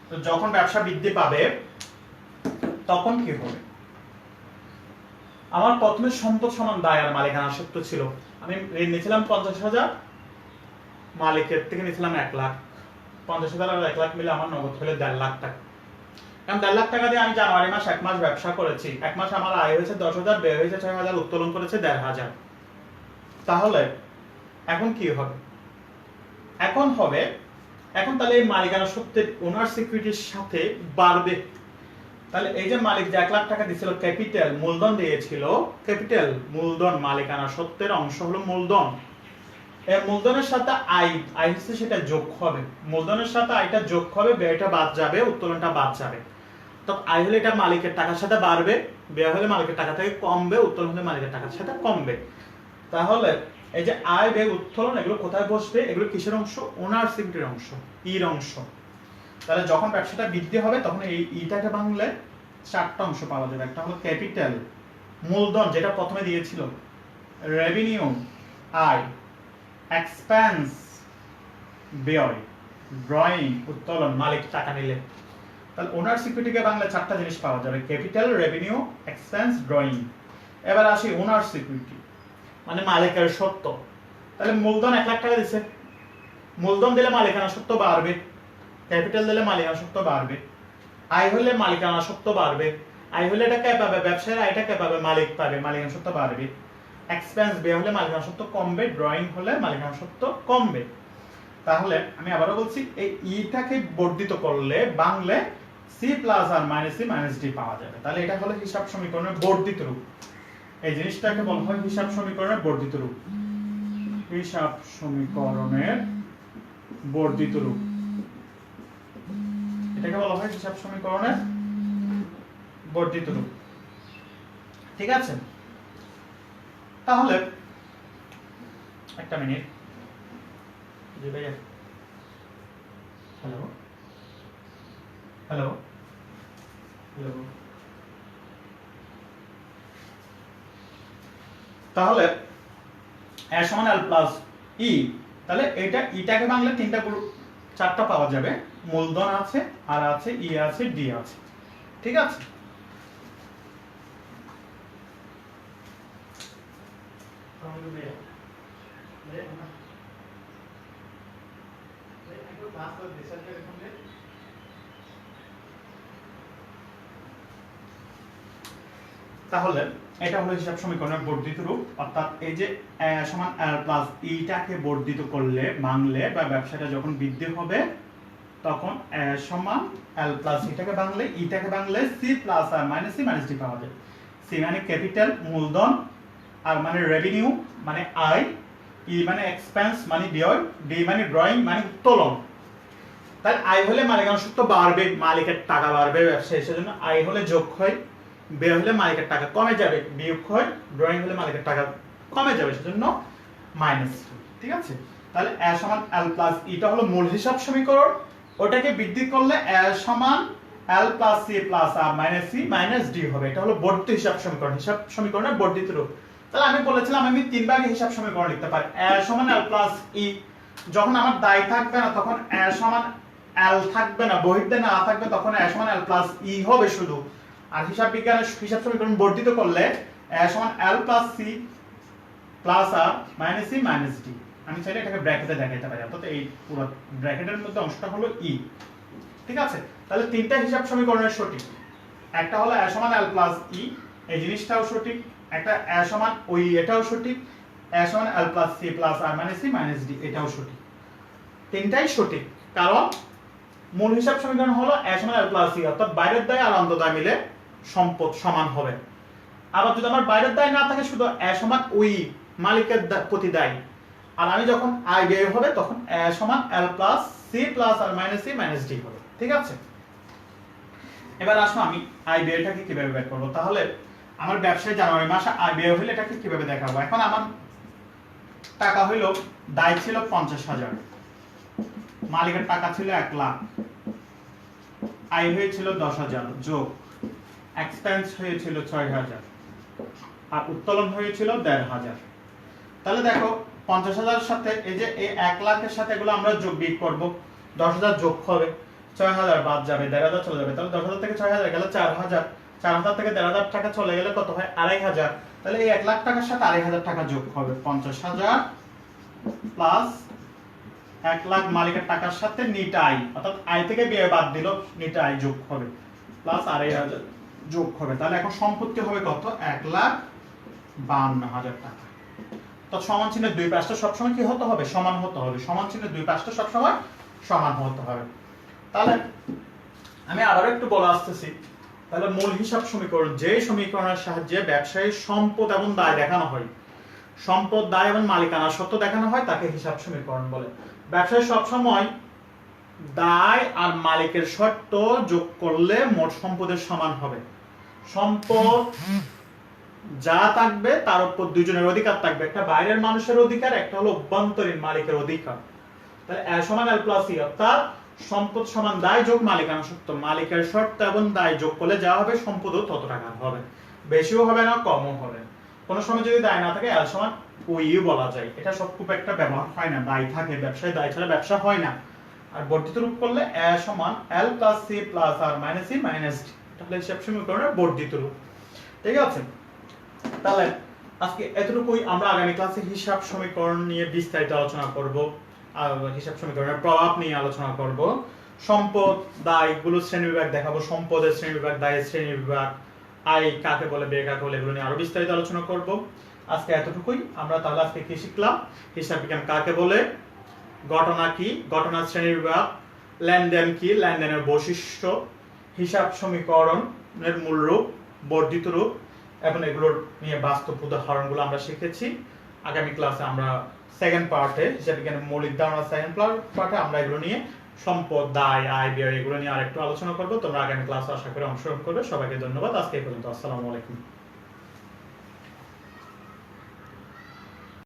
তো যখন ব্যবসা বৃদ্ধি পাবে তখন কি হবে? আমার প্রথমে সম্পদ সমান দায় আর মালিকানা সত্ত্ব ছিল। আমি ঋণ নিয়েছিলাম 50,000, মালিকের থেকে নিয়েছিলাম 1 লাখ। 50,000 আর 1 লাখ মিলে আমার নগদ হলো 1.5 লাখ টাকা। কারণ 1.5 লাখ টাকা দিয়ে আমি জানুয়ারি মাস 1 মাস ব্যবসা করেছি। 1 মাসে আমার আয় হয়েছে 10,000, ব্যয় হয়েছে 6,000, উত্তোলন করেছে 1,500। তাহলে এখন কি হবে? এখন তাহলে এই মালিকানা সত্ত্বের ওনার সিকিউরিটির সাথে বাড়বে। তাহলে এই যে মালিক যে 1 লাখ টাকা দিয়েছিল, ক্যাপিটাল মূলধন দিয়েছিল, ক্যাপিটাল মূলধন, মালিকানা সত্ত্বের অংশ হলো মূলধন। এই মূলধনের সাথে আয় হচ্ছে সেটা যোগ হবে, মূলধনের সাথে আয়টা যোগ হবে, ব্যয়টা বাদ যাবে, উত্তোলনটা বাদ যাবে। তো আয় হলে এটা মালিকের টাকার সাথে বাড়বে, ব্যয় হলে মালিকের টাকা থেকে কমবে, উত্তোলন হলে মালিকের টাকার সাথে কমবে। তাহলে এই যে আয় ব্যয় উত্তোলন এগুলো কোথায় বসবে? এগুলো কিসের অংশ? ওনার সিকিউরিটির অংশ, ইর অংশ। তাহলে যখন ব্যবসাটা বৃদ্ধি হবে তখন এই ইটাকে ভাঙলে চারটা অংশ পাওয়া যাবে। একটা হলো ক্যাপিটাল, মূলধন যেটা প্রথমে দিয়েছিল, রেভিনিউ আয়, এক্সপেন্স ব্যয়, ড্রয়িং উত্তোলন মালিক টাকা নিলে। তাহলে ওনার সিকিউরিটিকে বাংলা চারটা জিনিস পাওয়া যাবে, ক্যাপিটাল, রেভিনিউ, এক্সপেন্স, ড্রয়িং। এবার আসি ওনার সিকিউরিটি, মানে মালিকের সত্ত্ব। তাহলে মূলধন 1 লাখ টাকা দিছে, মূলধন দিলে মালিকানা সত্ত্ব বাড়বে, ক্যাপিটাল দিলে মালিকানা সত্ত্ব বাড়বে, আয় হলে মালিকানা সত্ত্ব বাড়বে, আয় হলে এটা কে পাবে? ব্যবসায়ীর আয়টা কে পাবে? মালিক পাবে, মালিকানা সত্ত্ব বাড়বে। এক্সপেন্স ব্যয় হলে মালিকানা সত্ত্ব কমবে, ড্রয়িং হলে মালিকানা সত্ত্ব কমবে। তাহলে আমি আবারও বলছি, এই ইটাকে বর্ধিত করলে বাংলা সি প্লাস আর মাইনাস সি মাইনাস ডি পাওয়া যাবে। তাহলে এটা হলো হিসাব সমীকরণের বর্ধিত রূপ। এই জিনিসটাকে বলা হয় হিসাব সমীকরণের বর্ধিত রূপ, হিসাব সমীকরণের বর্ধিত রূপ। এটাকে বলা হয় হিসাব সমীকরণের বর্ধিত রূপ। ঠিক আছে, তাহলে একটা মিনিট। জি ভাইয়া, হ্যালো হ্যালো হ্যালো। তাহলে এ সমান এল প্লাস ই, তাহলে এটা ইটাকে বাংলা তিনটা চারটা পাওয়া যাবে, মূলধন আছে, আর আছে, ই আছে, ডি আছে। ঠিক আছে, তাহলে এটা হলো হিসাব সমীকরণের বর্ধিত রূপ। অর্থাৎ এই যে সমান এল প্লাস ইটাকে বর্ধিত করলে বাংলে বা ব্যবসাটা যখন বৃদ্ধি হবে তখন সমান এল প্লাস ইটাকে বাংলে, ইটাকে বাংলে সি প্লাস আর মাইনাস সি মাইনাস ডি পাওয়া যায়। সি মানে ক্যাপিটাল মূলধন, আর মানে রেভিনিউ মানে আয়, ই মানে এক্সপেন্স মানে ব্যয়, ডি মানে ড্রয়িং মানে উত্তোলন। তাই আয় হলে মালিকানা সত্ত্ব বাড়বে, মালিকের টাকা বাড়বে ব্যবসায়, সেজন্য আয় হলে যোগ হয়, ব্যয় হলে মালিকের টাকা কমে যাবে, বিয়োগ হয়, ড্রয়িং হলে মালিকের টাকা কমে যাবে, সেজন্য মাইনাস। ঠিক আছে, তাহলে এ সমান এল প্লাস ইটা হলো মূল হিসাব সমীকরণ, ওটাকে বৃদ্ধি করলে এ সমান এল প্লাস সি প্লাস আর মাইনাস সি মাইনাস ডি হবে। এটা হলো বর্ধিত হিসাব সমীকরণ, হিসাব সমীকরণের বর্ধিত রূপ। তাহলে আমি বলেছিলাম আমি তিন ভাগে হিসাব সমীকরণ লিখতে পারি। এ সমান এল প্লাস ই, যখন আমার দায় থাকবে না তখন এ সমান এল থাকবে না, বহির্দে না থাকবে তখন এ সমান এল প্লাস ই হবে শুধু। আর হিসাব বিজ্ঞানের হিসাব সমীকরণ বর্ধিত করলে এ সমান এল প্লাস সি প্লাস আর মাইনাস সি মাইনাস ডি। আমি চাইলে এটাকে ব্র্যাকেটে দেখাইতে পারি, অর্থাৎ এই পুরো ব্র্যাকেটের মধ্যে অংশটা হলো ই। ঠিক আছে, তাহলে তিনটা হিসাব সমীকরণের সঠিক, একটা হলো এ সমান এল প্লাস ই, এই জিনিসটাও সঠিক, একটা এ সমান ওই এটাও সঠিক, এ সমান এল প্লাস সি প্লাস আর মাইনাস সি মাইনাস ডি এটাও সঠিক। তিনটাই সঠিক, কারণ মূল হিসাব সমীকরণ হলো এ সমান এল প্লাস সি, অর্থাৎ বাইরের দায় আর অন্তর্দায় মিলে সম্পদ সমান হবে। আবার যদি আমার বাইরের দায় না থাকে, শুধু এ সমান ওই মালিকের প্রতি দায়, আর আমি যখন আয় ব্যয় হবে তখন এ সমান এল প্লাস সি প্লাস আর মাইনাস সি মাইনাস ডি হবে। ঠিক আছে, এবার আসো আমি আয় ব্যয়টাকে কিভাবে বের করব। তাহলে আমার ব্যবসায় জানুয়ারি মাসে আয় ব্যয় হলে এটাকে কিভাবে দেখাবো। এখন আমার টাকা হইলো, দায় ছিল 50,000, মালিকের টাকা ছিল 1 লাখ, আয় হয়েছিল 10,000 যোগ এক্সপেন্স হয়েছিল 6,000 আর উত্তোলন হয়েছিল 1,500। তাহলে দেখো 50,000 এর সাথে এই যে এই 1 লাখের সাথে এগুলো আমরা যোগ বিয়োগ করব, 10,000 যোগ হবে, 6,000 বাদ যাবে, 1,500 চলে যাবে। তাহলে 10,000 থেকে 6,000 গেলে 4,000, 4,000 থেকে 1,500 টাকা চলে গেলে কত হয়? 2,500। তাহলে এই 1 লাখ টাকার সাথে 2,500 টাকা যোগ হবে, 50,000 প্লাস 1 লাখ মালিকের টাকার সাথে নিট আয়, অর্থাৎ আয় থেকে ব্যয় বাদ দিল, নিট আয় যোগ হবে, প্লাস 2,500 যোগ হবে। তাহলে এখন সম্পত্তি হবে কত? 1,52,000 টাকা। তো সমান চিহ্নের দুই পাশটা সবসময় কি হতে হবে? সমান হতে হবে। সমান চিহ্নের দুই পাশটা সবসময় সমান হতে হবে। তাহলে আমি আবারও একটু বলে আসতেছি, তাহলে মূল হিসাব সমীকরণ, যে সমীকরণের সাহায্যে ব্যবসায়ীর সম্পদ এবং দায় দেখানো হয়, সম্পদ, দায় এবং মালিকানা সত্ত্ব দেখানো হয়, তাকে হিসাব সমীকরণ বলে। ব্যবসায়ী সবসময় দায় আর মালিকের শর্ত যোগ করলে মোট সম্পদের সমান হবে। সম্পদ যা থাকবে তার উপর দুজনের অধিকার থাকবে, একটা বাইরের মানুষের অধিকার, একটা হলো অভ্যন্তরীণ মালিকের অধিকার। তাহলে L সমান L প্লাস E, অর্থাৎ সম্পদ সমান দায় যোগ মালিকানা শর্ত, মালিকের শর্ত এবং দায় যোগ করলে যা হবে সম্পদও তত টাকা হবে, বেশিও হবে না কমও হবে না। কোন সময় যদি দায় না থাকে L সমান OE বলা যায়, এটা সব খুব একটা ব্যবহার হয় না, দায় থাকে ব্যবসায়, দায় ছাড়া ব্যবসা হয় না। আর বর্ধিত রূপ করলে A সমান L plus C plus R minus E minus D, এটা হলো হিসাব সমীকরণের বর্ধিত রূপ। ঠিক আছে, তাহলে আজকে এতটুকুই। আমরা আগামী ক্লাসে হিসাব সমীকরণ নিয়ে বিস্তারিত আলোচনা করব, আর হিসাব সমীকরণের প্রভাব নিয়ে আলোচনা করব, সম্পদ দায় গুলো শ্রেণীবিভাগ দেখাবো, সম্পদের শ্রেণীবিভাগ, দায়ের শ্রেণীবিভাগ, আয় কাকে বলে ব্যয় কাকে বলে, এগুলো নিয়ে আরো বিস্তারিত আলোচনা করব। আজকে এতটুকুই। আমরা তাহলে আজকে কি শিখলাম? হিসাব বিজ্ঞান কাকে বলে, ঘটনা কি, ঘটনার শ্রেণীবিভাগ, লেনদেন কি, লেনদেনের বৈশিষ্ট্য, হিসাব সমীকরণের মূল রূপ, বর্ধিত রূপ, এবং এগুলোর নিয়ে বাস্তব উদাহরণগুলো আমরা শিখেছি। আগামী ক্লাসে আমরা সেকেন্ড পার্টে, হিসাব বিজ্ঞানের মৌলিক ধারণা সেকেন্ড পার্টে আমরা এগুলো নিয়ে সম্পদ দায় আয় ব্যয় এগুলো নিয়ে আরেকটু আলোচনা করব। তোমরা আগামী ক্লাসে আশা করি অংশগ্রহণ করবে। সবাইকে ধন্যবাদ। আজকে এই পর্যন্ত। আসসালামু আলাইকুম।